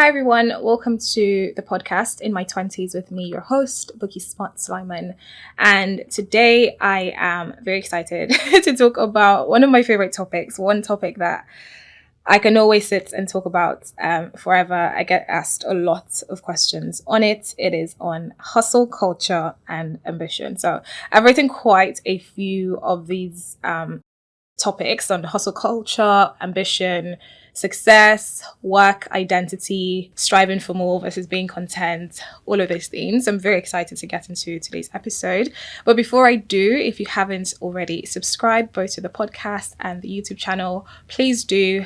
Hi everyone, welcome to the podcast In My Twenties with me, your host, Bookie Smart Slimane. And today I am very excited to talk about one of my favorite topics, one topic that I can always sit and talk about forever. I get asked a lot of questions on it. It is on hustle culture and ambition. So I've written quite a few of these topics on hustle culture, ambition, success, work, identity, striving for more versus being content, all of those things. I'm very excited to get into today's episode. But before I do, if you haven't already subscribed both to the podcast and the YouTube channel, please do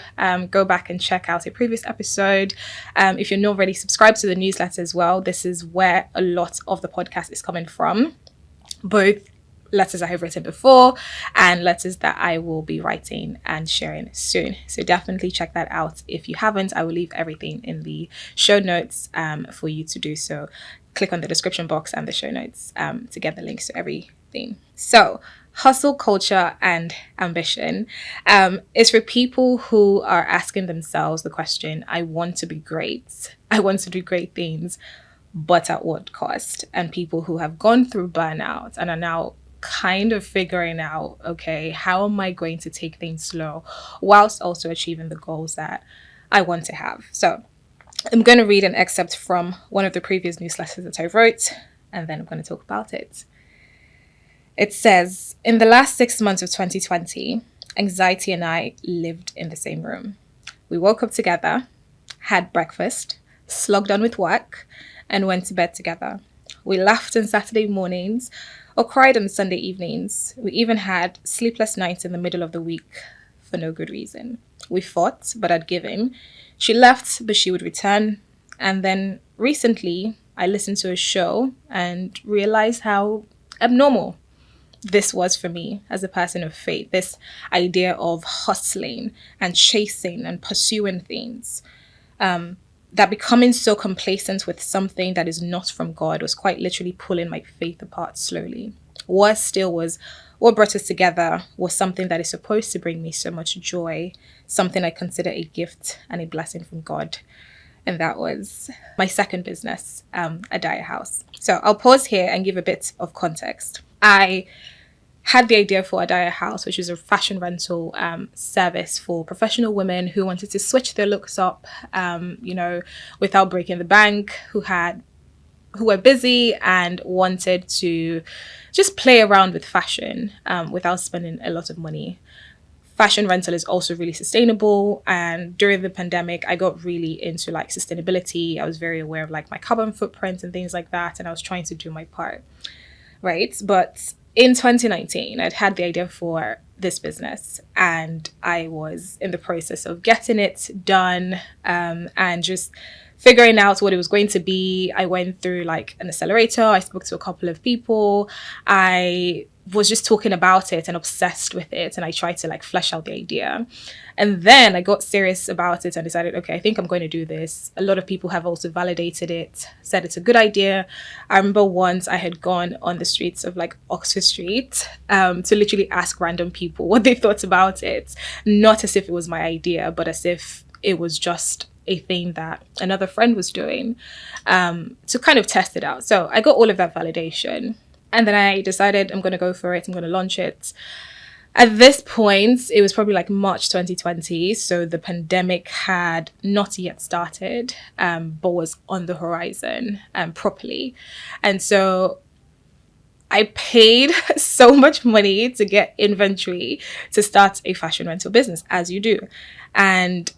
go back and check out a previous episode. If you're not already subscribed to the newsletter as well, this is where a lot of the podcast is coming from, both letters I have written before and letters that I will be writing and sharing soon. So definitely check that out. If you haven't, I will leave everything in the show notes for you to do so. Click on the description box and the show notes to get the links to everything. So hustle culture and ambition is for people who are asking themselves the question, I want to be great. I want to do great things, but at what cost? And people who have gone through burnout and are now kind of figuring out, okay, how am I going to take things slow whilst also achieving the goals that I want to have? So I'm going to read an excerpt from one of the previous newsletters that I wrote, and then I'm going to talk about it. It says, in the last 6 months of 2020, anxiety and I lived in the same room. We woke up together, had breakfast, slogged on with work, and went to bed together. We laughed on Saturday mornings or cried on Sunday evenings. We even had sleepless nights in the middle of the week for no good reason. We fought, but I'd given. She left, but she would return. And then recently, I listened to a show and realized how abnormal this was for me as a person of faith. This idea of hustling and chasing and pursuing things. That becoming so complacent with something that is not from God was quite literally pulling my faith apart slowly. Worse still was what brought us together was something that is supposed to bring me so much joy, something I consider a gift and a blessing from God. And that was my second business, Adaya House. So I'll pause here and give a bit of context. I had the idea for Adaya House, which is a fashion rental service for professional women who wanted to switch their looks up, without breaking the bank, who were busy and wanted to just play around with fashion without spending a lot of money. Fashion rental is also really sustainable, and during the pandemic I got really into sustainability. I was very aware of my carbon footprint and things like that, and I was trying to do my part, right? But in 2019, I'd had the idea for this business and I was in the process of getting it done and just figuring out what it was going to be. I went through an accelerator. I spoke to a couple of people. I was just talking about it and obsessed with it, and I tried to flesh out the idea. And then I got serious about it and decided, okay, I think I'm going to do this. A lot of people have also validated it, said it's a good idea. I remember once I had gone on the streets of Oxford Street to literally ask random people what they thought about it, not as if it was my idea, but as if it was just a thing that another friend was doing, to kind of test it out. So I got all of that validation. And then I decided I'm going to go for it. I'm going to launch it. At this point, it was probably March 2020. So the pandemic had not yet started, but was on the horizon properly. And so I paid so much money to get inventory to start a fashion rental business, as you do. And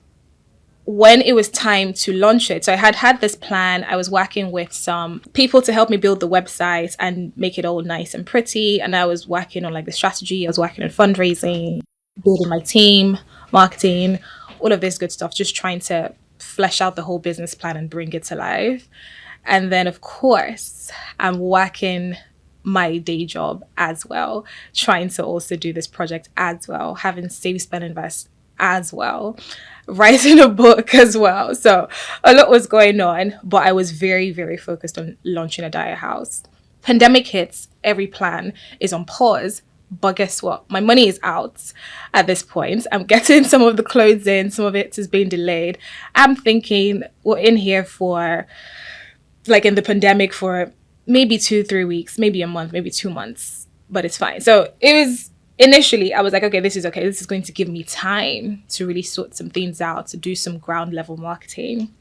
when it was time to launch it, so I had this plan. I was working with some people to help me build the website and make it all nice and pretty. And I was working on the strategy. I was working on fundraising, building my team, marketing, all of this good stuff, just trying to flesh out the whole business plan and bring it to life. And then, of course, I'm working my day job as well, trying to also do this project as well, having save, spend, invest as well, writing a book as well. So a lot was going on, but I was very, very focused on launching Adaya House. Pandemic hits, every plan is on pause, But guess what? My money is out at this point. I'm getting some of the clothes in, some of it is being delayed. I'm thinking we're in here for, like in the pandemic, for maybe 2-3 weeks, maybe a month, maybe 2 months, but it's fine. So it was initially, I was like, okay. This is going to give me time to really sort some things out, to do some ground level marketing.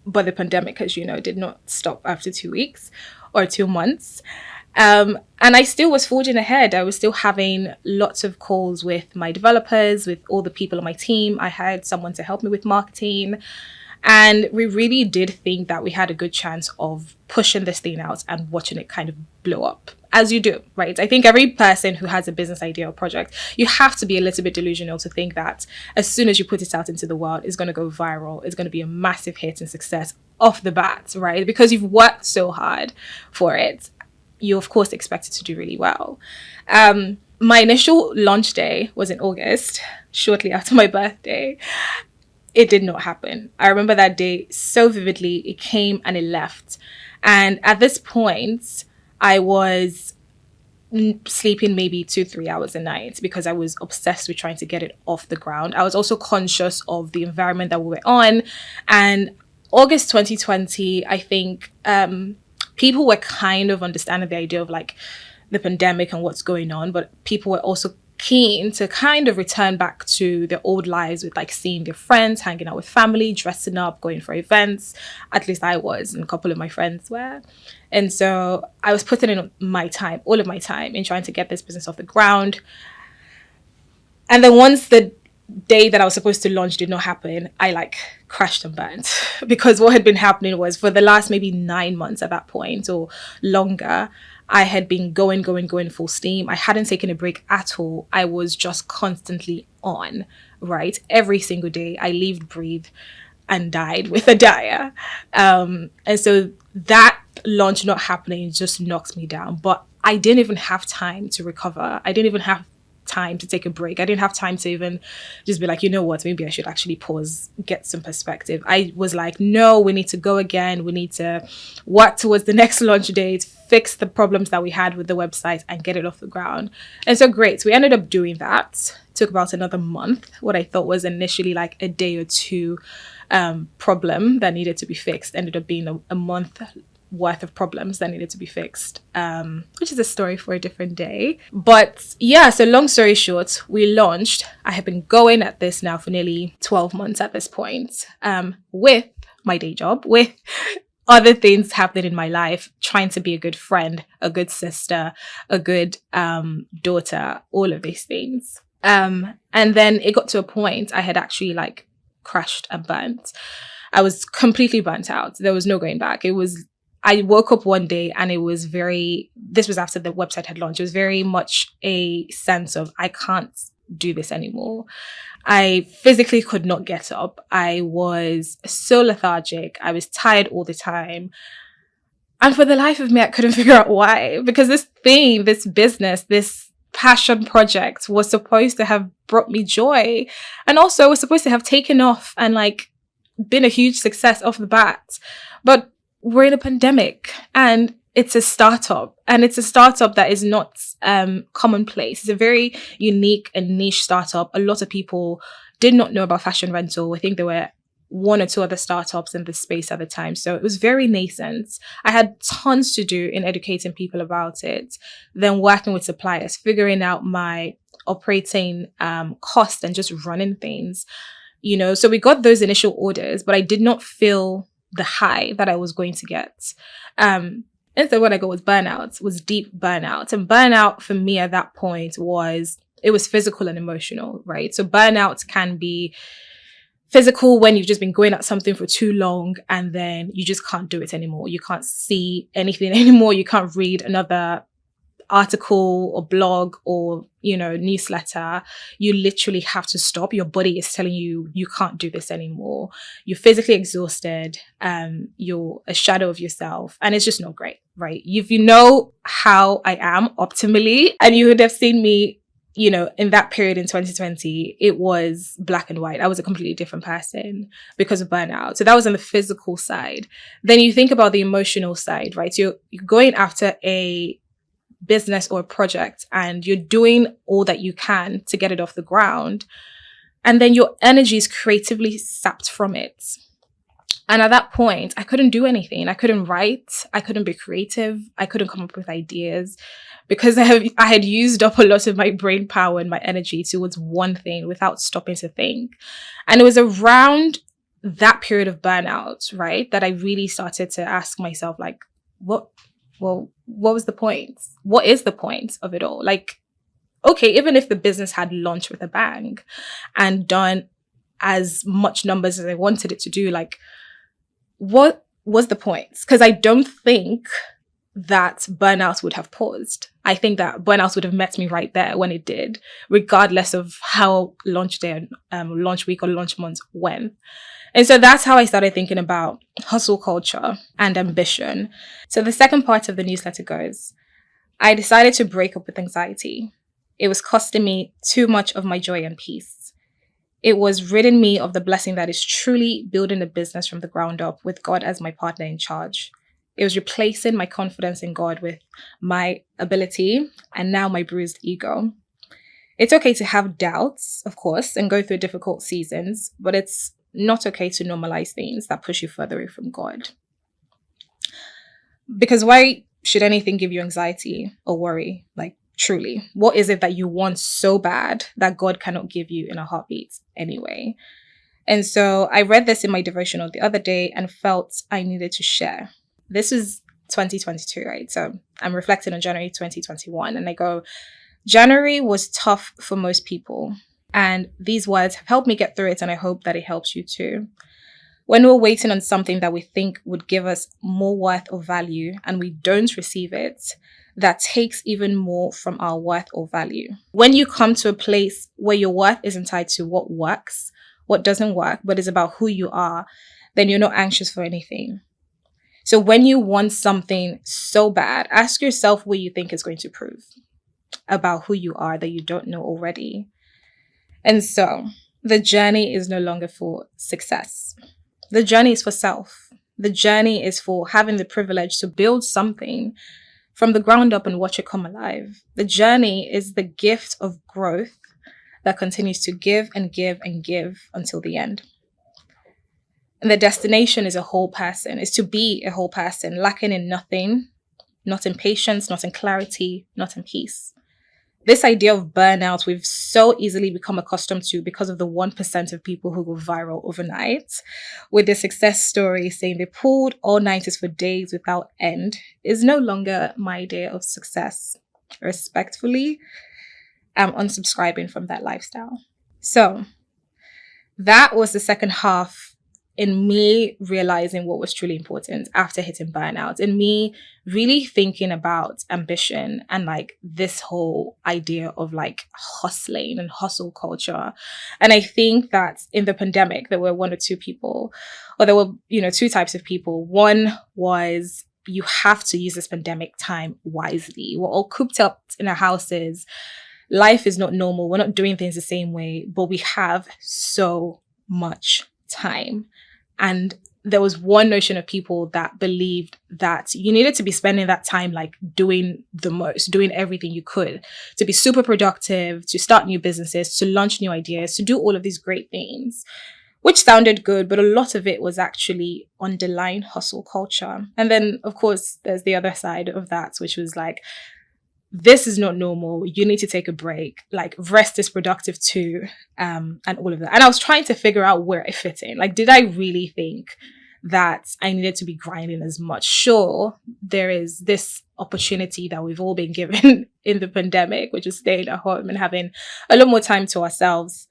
But the pandemic, as you know, did not stop after 2 weeks or 2 months. And I still was forging ahead. I was still having lots of calls with my developers, with all the people on my team. I hired someone to help me with marketing. And we really did think that we had a good chance of pushing this thing out and watching it kind of blow up, as you do, right? I think every person who has a business idea or project, you have to be a little bit delusional to think that as soon as you put it out into the world, it's going to go viral. It's going to be a massive hit and success off the bat, right? Because you've worked so hard for it. You, of course, expect it to do really well. My initial launch day was in August, shortly after my birthday. It did not happen. I remember that day so vividly. It came and it left. And at this point, I was sleeping maybe 2-3 hours a night because I was obsessed with trying to get it off the ground. I was also conscious of the environment that we were on. And August 2020, I think people were kind of understanding the idea of like the pandemic and what's going on, but people were also keen to kind of return back to their old lives with like seeing their friends, hanging out with family, dressing up, going for events. At least I was, and a couple of my friends were. And so I was putting in my time, all of my time, in trying to get this business off the ground. And then once the day that I was supposed to launch did not happen, I like crashed and burned because what had been happening was for the last maybe 9 months at that point or longer, I had been going full steam. I hadn't taken a break at all. I was just constantly on, right? Every single day I lived, breathed, and died with a dire. And so that launch not happening just knocks me down. But I didn't even have time to recover. I didn't even have time to take a break. I didn't have time to even just be like, you know what, maybe I should actually pause, get some perspective. I was like, no, we need to go again. We need to work towards the next launch date, fix the problems that we had with the website and get it off the ground. And so great. We ended up doing that. Took about another month. What I thought was initially like a day or two problem that needed to be fixed ended up being a month worth of problems that needed to be fixed, which is a story for a different day. But yeah, so long story short, we launched. I have been going at this now for nearly 12 months at this point, with my day job, with other things happening in my life, trying to be a good friend, a good sister, a good daughter, all of these things. And then it got to a point I had actually like crashed and burnt. I was completely burnt out. There was no going back. I woke up one day and this was after the website had launched. It was very much a sense of, I can't do this anymore. I physically could not get up. I was so lethargic. I was tired all the time. And for the life of me, I couldn't figure out why. Because this thing, this business, this passion project was supposed to have brought me joy. And also was supposed to have taken off and like been a huge success off the bat. But we're in a pandemic and it's a startup, and it's a startup that is not commonplace. It's a very unique and niche startup. A lot of people did not know about fashion rental. I think there were 1 or 2 other startups in this space at the time. So it was very nascent. I had tons to do in educating people about it, then working with suppliers, figuring out my operating cost and just running things, you know. So we got those initial orders, but I did not feel the high that I was going to get. And so what I got was burnout, was deep burnout. And burnout for me at that point was physical and emotional, right? So burnout can be physical when you've just been going at something for too long and then you just can't do it anymore. You can't see anything anymore. You can't read another article or blog or, you know, newsletter. You literally have to stop. Your body is telling you, you can't do this anymore. You're physically exhausted. You're a shadow of yourself. And it's just not great, right? If you know how I am optimally, and you would have seen me, you know, in that period in 2020, it was black and white. I was a completely different person because of burnout. So that was on the physical side. Then you think about the emotional side, right? So you're going after a business or a project and you're doing all that you can to get it off the ground, and then your energy is creatively sapped from it. And at that point, I couldn't do anything. I couldn't write. I couldn't be creative. I couldn't come up with ideas because I had used up a lot of my brain power and my energy towards one thing without stopping to think. And it was around that period of burnout, right, that I really started to ask myself, like, what was the point? What is the point of it all? Like, okay, even if the business had launched with a bang and done as much numbers as I wanted it to do, like, what was the point? Because I don't think that burnout would have paused. I think that burnout would have met me right there when it did, regardless of how launch day, launch week or launch month went. And so that's how I started thinking about hustle culture and ambition. So the second part of the newsletter goes, I decided to break up with anxiety. It was costing me too much of my joy and peace. It was ridding me of the blessing that is truly building a business from the ground up with God as my partner in charge. It was replacing my confidence in God with my ability and now my bruised ego. It's okay to have doubts, of course, and go through difficult seasons, but it's not okay to normalize things that push you further away from God. Because why should anything give you anxiety or worry? Like, truly, what is it that you want so bad that God cannot give you in a heartbeat anyway? And so I read this in my devotional the other day and felt I needed to share. This is 2022, right? So I'm reflecting on January 2021 and I go, January was tough for most people. And these words have helped me get through it, and I hope that it helps you too. When we're waiting on something that we think would give us more worth or value and we don't receive it, that takes even more from our worth or value. When you come to a place where your worth isn't tied to what works, what doesn't work, but is about who you are, then you're not anxious for anything. So when you want something so bad, ask yourself what you think is going to prove about who you are that you don't know already. And so the journey is no longer for success. The journey is for self. The journey is for having the privilege to build something from the ground up and watch it come alive. The journey is the gift of growth that continues to give and give and give until the end. And the destination is a whole person, is to be a whole person, lacking in nothing, not in patience, not in clarity, not in peace. This idea of burnout, we've so easily become accustomed to because of the 1% of people who go viral overnight, with their success story saying they pulled all-nighters for days without end, is no longer my idea of success. Respectfully, I'm unsubscribing from that lifestyle. So that was the second half in me realizing what was truly important after hitting burnout, and me really thinking about ambition and like this whole idea of like hustling and hustle culture. And I think that in the pandemic, there were one or two people, or there were, two types of people. One was, you have to use this pandemic time wisely. We're all cooped up in our houses. Life is not normal. We're not doing things the same way, but we have so much time. And there was one notion of people that believed that you needed to be spending that time like doing the most, doing everything you could to be super productive, to start new businesses, to launch new ideas, to do all of these great things, which sounded good, but a lot of it was actually underlying hustle culture. And then, of course, there's the other side of that, which was like, this is not normal. You need to take a break. Like, rest is productive too, and all of that. And I was trying to figure out where I fit in. Like, did I really think that I needed to be grinding as much? Sure, there is this opportunity that we've all been given in the pandemic, which is staying at home and having a lot more time to ourselves.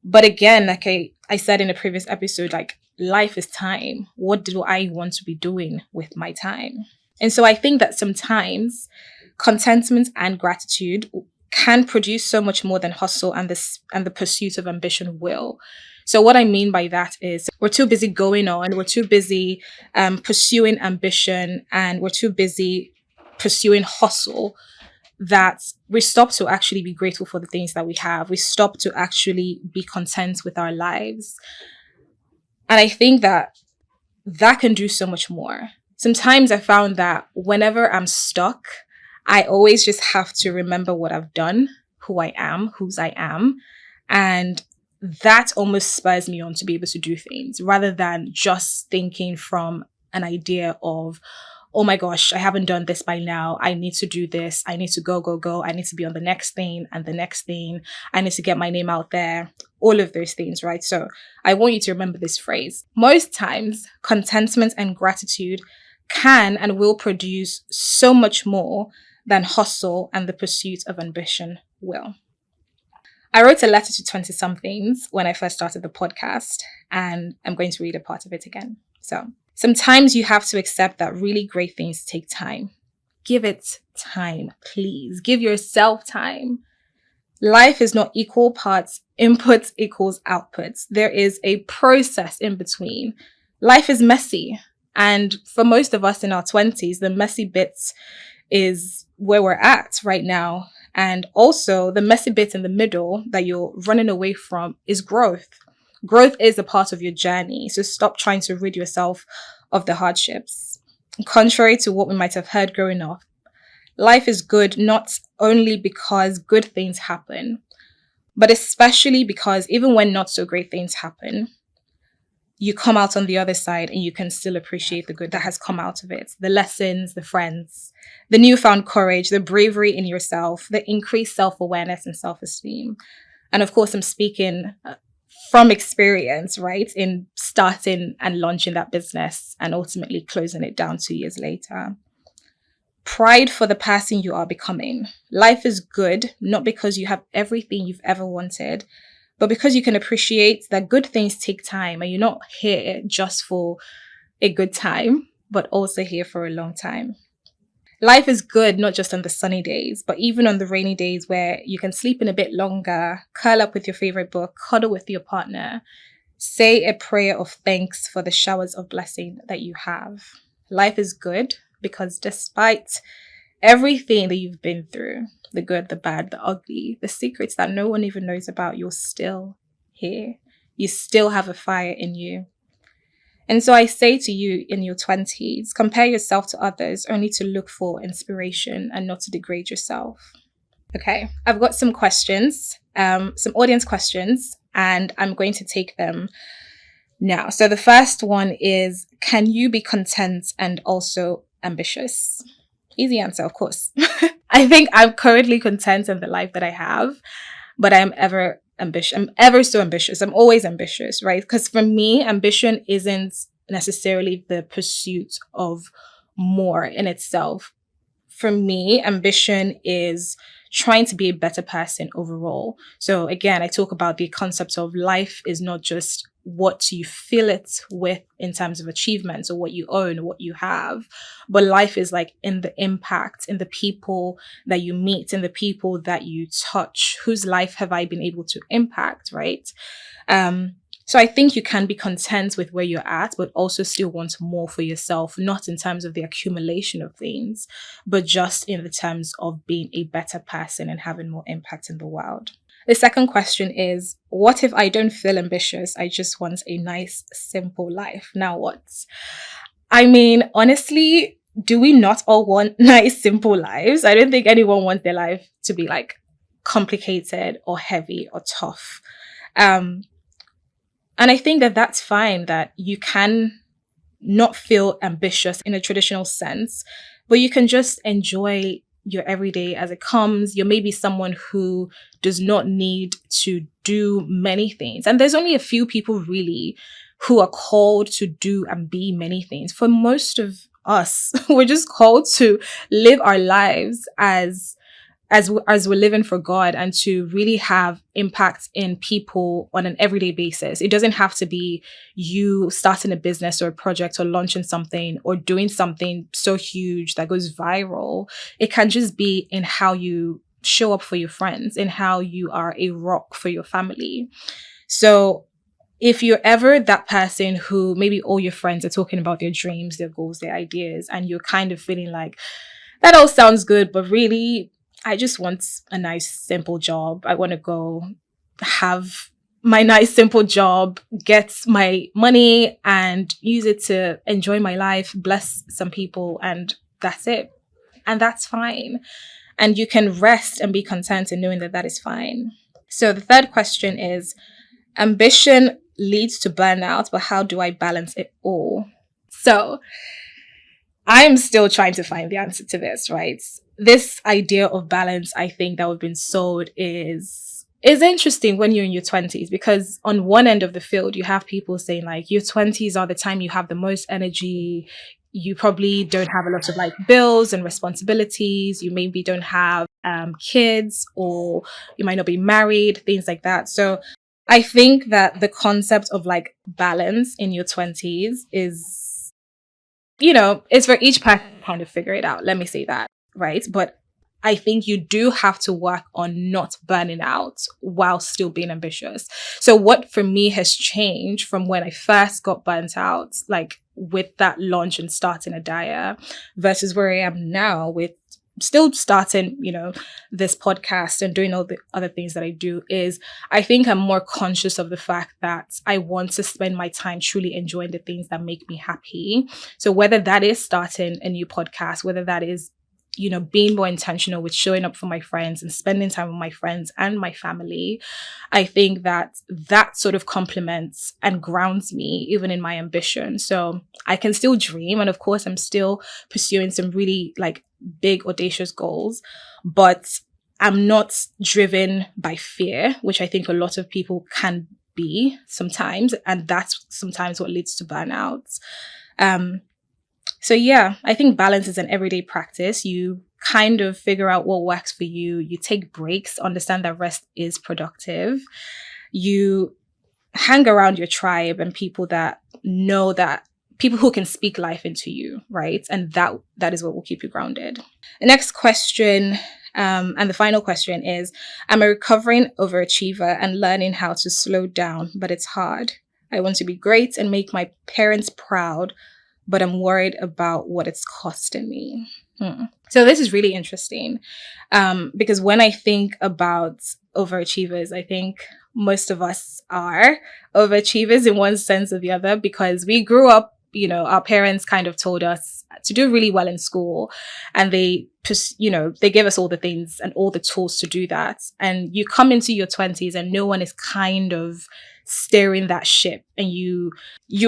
But again, like I said in a previous episode, like, life is time. What do I want to be doing with my time? And so I think that sometimes contentment and gratitude can produce so much more than hustle and the pursuit of ambition will. So what I mean by that is we're too busy going on, we're too busy pursuing ambition, and we're too busy pursuing hustle that we stop to actually be grateful for the things that we have. We stop to actually be content with our lives. And I think that can do so much more. Sometimes I found that whenever I'm stuck, I always just have to remember what I've done, who I am, whose I am. And that almost spurs me on to be able to do things rather than just thinking from an idea of, oh my gosh, I haven't done this by now. I need to do this. I need to go, go, go. I need to be on the next thing and the next thing. I need to get my name out there. All of those things, right? So I want you to remember this phrase. Most times, contentment and gratitude can and will produce so much more than hustle and the pursuit of ambition will. I wrote a letter to 20-somethings when I first started the podcast, and I'm going to read a part of it again. So, sometimes you have to accept that really great things take time. Give it time, please. Give yourself time. Life is not equal parts inputs equals outputs. There is a process in between. Life is messy. And for most of us in our 20s, the messy bits is where we're at right now. And also the messy bit in the middle that you're running away from is growth. Growth is a part of your journey. So stop trying to rid yourself of the hardships. Contrary to what we might have heard growing up, life is good not only because good things happen, but especially because even when not so great things happen, you come out on the other side and you can still appreciate the good that has come out of it. The lessons, the friends, the newfound courage, the bravery in yourself, the increased self-awareness and self-esteem. And of course, I'm speaking from experience, right? In starting and launching that business and ultimately closing it down 2 years later. Pride for the person you are becoming. Life is good, not because you have everything you've ever wanted, but because you can appreciate that good things take time and you're not here just for a good time, but also here for a long time. Life is good, not just on the sunny days, but even on the rainy days where you can sleep in a bit longer, curl up with your favorite book, cuddle with your partner, say a prayer of thanks for the showers of blessing that you have. Life is good because despite everything that you've been through, the good, the bad, the ugly, the secrets that no one even knows about, you're still here. You still have a fire in you. And so I say to you in your 20s, compare yourself to others only to look for inspiration and not to degrade yourself. Okay, I've got some questions, some audience questions, and I'm going to take them now. So the first one is, can you be content and also ambitious? Easy answer, of course. I think I'm currently content in the life that I have, but I'm ever ambitious. I'm ever so ambitious. I'm always ambitious, right? Because for me, ambition isn't necessarily the pursuit of more in itself. For me, ambition is trying to be a better person overall. So again, I talk about the concept of life is not just what you fill it with in terms of achievements or what you own, what you have, but life is like in the impact, in the people that you meet, in the people that you touch. Whose life have I been able to impact, right? So I think you can be content with where you're at, but also still want more for yourself, not in terms of the accumulation of things, but just in the terms of being a better person and having more impact in the world. The second question is, what if I don't feel ambitious? I just want a nice, simple life. Now what? I mean, honestly, do we not all want nice, simple lives? I don't think anyone wants their life to be like complicated or heavy or tough. And I think that that's fine, that you can not feel ambitious in a traditional sense, but you can just enjoy your everyday as it comes. You're maybe someone who does not need to do many things. And there's only a few people really who are called to do and be many things. For most of us, we're just called to live our lives as we're living for God and to really have impact in people on an everyday basis. It doesn't have to be you starting a business or a project or launching something or doing something so huge that goes viral. It can just be in how you show up for your friends, in how you are a rock for your family. So if you're ever that person who maybe all your friends are talking about their dreams, their goals, their ideas, and you're kind of feeling like, that all sounds good, but really, I just want a nice, simple job. I want to go have my nice, simple job, get my money and use it to enjoy my life, bless some people, and that's it. And that's fine. And you can rest and be content in knowing that that is fine. So the third question is, ambition leads to burnout, but how do I balance it all? So I'm still trying to find the answer to this, right? This idea of balance, I think, that we've been sold is interesting when you're in your 20s, because on one end of the field, you have people saying like your 20s are the time you have the most energy. You probably don't have a lot of like bills and responsibilities. You maybe don't have kids, or you might not be married, things like that. So I think that the concept of like balance in your 20s is, it's for each person to kind of figure it out. Let me say that, right? But I think you do have to work on not burning out while still being ambitious. So what for me has changed from when I first got burnt out, like with that launch and starting Adaya, versus where I am now with still starting, this podcast and doing all the other things that I do, is I think I'm more conscious of the fact that I want to spend my time truly enjoying the things that make me happy. So whether that is starting a new podcast, whether that is being more intentional with showing up for my friends and spending time with my friends and my family, I think that sort of complements and grounds me even in my ambition. So I can still dream. And of course, I'm still pursuing some really like big, audacious goals, but I'm not driven by fear, which I think a lot of people can be sometimes. And that's sometimes what leads to burnout. So yeah, I think balance is an everyday practice. You kind of figure out what works for you. You take breaks, understand that rest is productive. You hang around your tribe and people that know that, people who can speak life into you, right? And that is what will keep you grounded. The next question, and the final question is, I'm a recovering overachiever and learning how to slow down, but it's hard. I want to be great and make my parents proud, but I'm worried about what it's costing me. So this is really interesting, because when I think about overachievers, I think most of us are overachievers in one sense or the other, because we grew up, our parents kind of told us to do really well in school, and they gave us all the things and all the tools to do that. And you come into your 20s and no one is kind of steering that ship, and you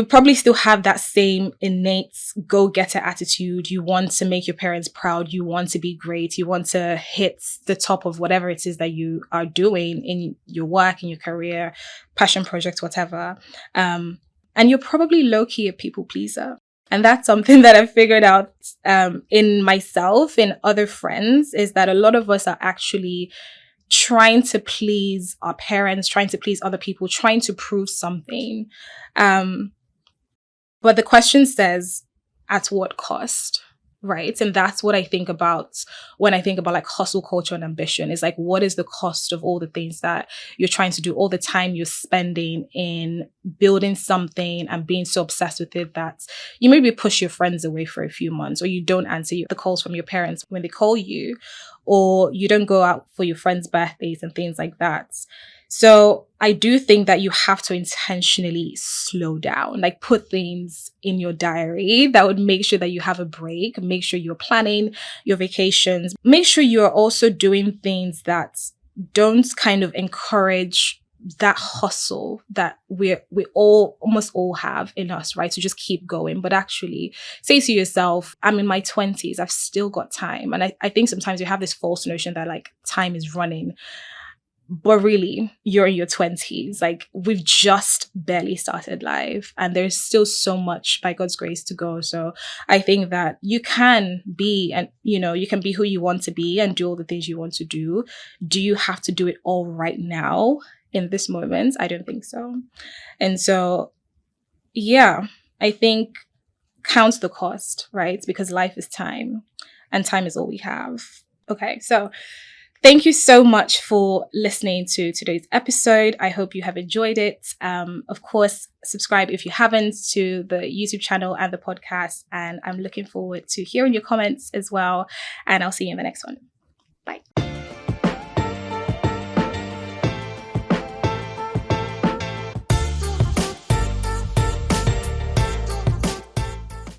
probably still have that same innate go-getter attitude. You want to make your parents proud, you want to be great, you want to hit the top of whatever it is that you are doing in your work, in your career, passion project, whatever, and you're probably low-key a people pleaser. And that's something that I've figured out in myself, in other friends, is that a lot of us are actually trying to please our parents, trying to please other people, trying to prove something. But the question says, at what cost? Right? And that's what I think about when I think about like hustle culture and ambition. Is like, what is the cost of all the things that you're trying to do, all the time you're spending in building something and being so obsessed with it that you maybe push your friends away for a few months, or you don't answer the calls from your parents when they call you, or you don't go out for your friends' birthdays and things like that. So I do think that you have to intentionally slow down, like put things in your diary that would make sure that you have a break, make sure you're planning your vacations, make sure you're also doing things that don't kind of encourage that hustle that we almost all have in us, right? So just keep going, but actually say to yourself, I'm in my 20s, I've still got time. And I think sometimes you have this false notion that like time is running. But really, you're in your 20s. Like, we've just barely started life, and there's still so much by God's grace to go. So I think that you can be, and you can be who you want to be and do all the things you want to do. Do you have to do it all right now in this moment? I don't think so. And so, yeah, I think count the cost, right? Because life is time, and time is all we have. Okay, so thank you so much for listening to today's episode. I hope you have enjoyed it. Of course, subscribe if you haven't to the YouTube channel and the podcast. And I'm looking forward to hearing your comments as well. And I'll see you in the next one. Bye.